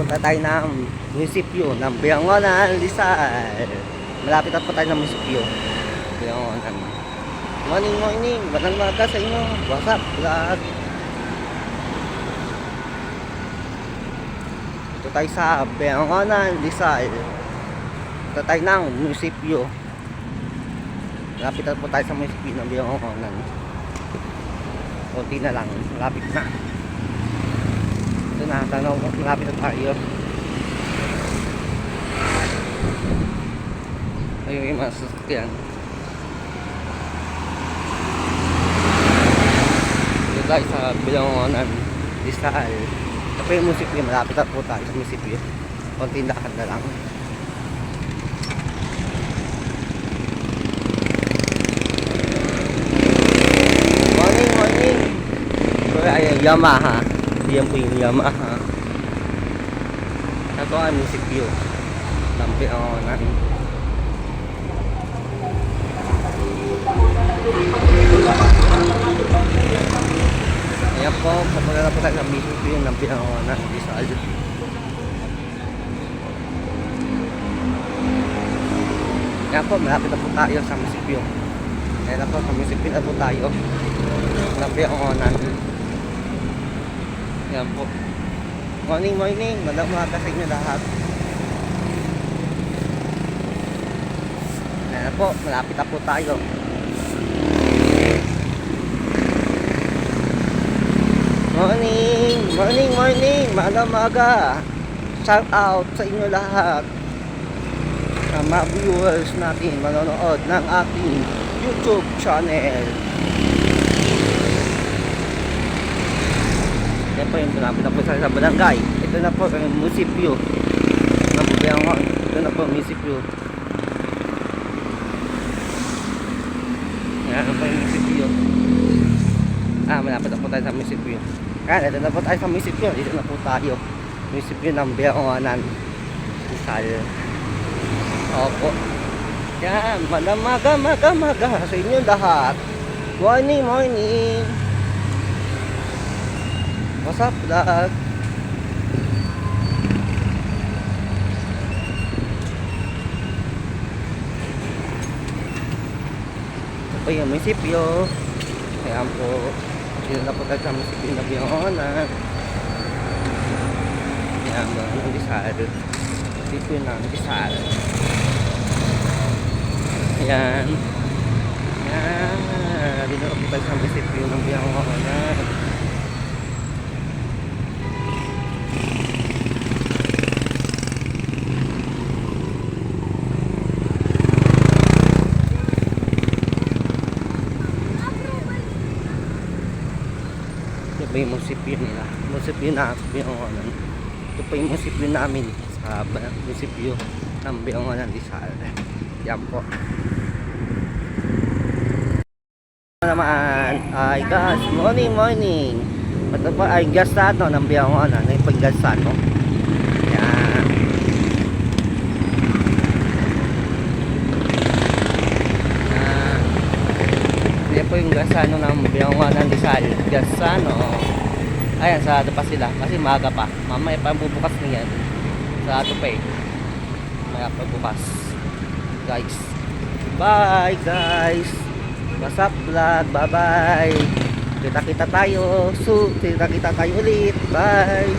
Punta tayo ng munisipyo ng Biangonan, Rizal. Malapit na po tayo ng munisipyo Biangonan. Morning, morning. Magandang umaga sa inyo. What's up, vlog? Ito tayo sa Biangonan, Rizal. Punta tayo ng munisipyo. Malapit na po tayo sa munisipyo ng Biangonan. Kunti na lang. Malapit na. Ito na, tanaw, malapit na tayo. Ayun yung mga sasakyan. Ito tayo sa Biangonan, Rizal. Ito po yung munisipyo, malapit na po tayo sa munisipyo. Konting lakad na lang. Morning, morning. Ito ay Yamaha. Yan po yung Yamaha. Ito ang munisipyo ng Biangonan. Ayan po, papunta na po tayo ng munisipyo ng Biangonan, Rizal. Ayan po, malapit na po tayo sa munisipyo. Ayan na po, sa munisipyo na po tayo ng Biangonan. Ayan po. Morning, morning. Magandang umaga sa inyo lahat. Ayan po, malapit na po tayo. Morning, morning, morning. Magandang umaga. Shout out sa inyo lahat. Sa mga viewers natin manonood ng ating YouTube channel. Yan po yung malapit na po sa barangay. Ito na po yung munisipyo ng Biangonan. Ito na po yung munisipyo. Yan po yung munisipyo. Malapit na po tayo sa munisipyo. Yan, ito na po tayo sa munisipyo. Dito na po tayo. Munisipyo ng Biangonan, Rizal. Opo. Yan, maga sa inyo lahat. Morning, morning. What's up, vlog? Ito po yung munisipyo. Ayan po. Dito na po tayo sa munisipyo ng Biangonan. Ayan po, ng Rizal. Munisipyo ng Rizal. Ayan. Ayan. Dito na po tayo sa munisipyo ng Biangonan. Ito po yung munisipyo nila. Munisipyo na Biangonan. Ito po yung munisipyo namin sa munisipyo ng Biangonan, Rizal. Yan po. Naman ay gas. Morning, morning. Ito po ay gasano ng Biangonan. Ay paggasano. Yan. Yan po yung gasano ng Biangonan, Rizal. Gasano. Ayan, sarado pa sila. Kasi maaga pa. Mamaya pa bubukas na yan. Sarado pa eh. Mamaya pa bukas. Guys. Bye guys. What's up vlog? Bye bye. Kita-kita tayo. Kita-kita tayo ulit. Bye.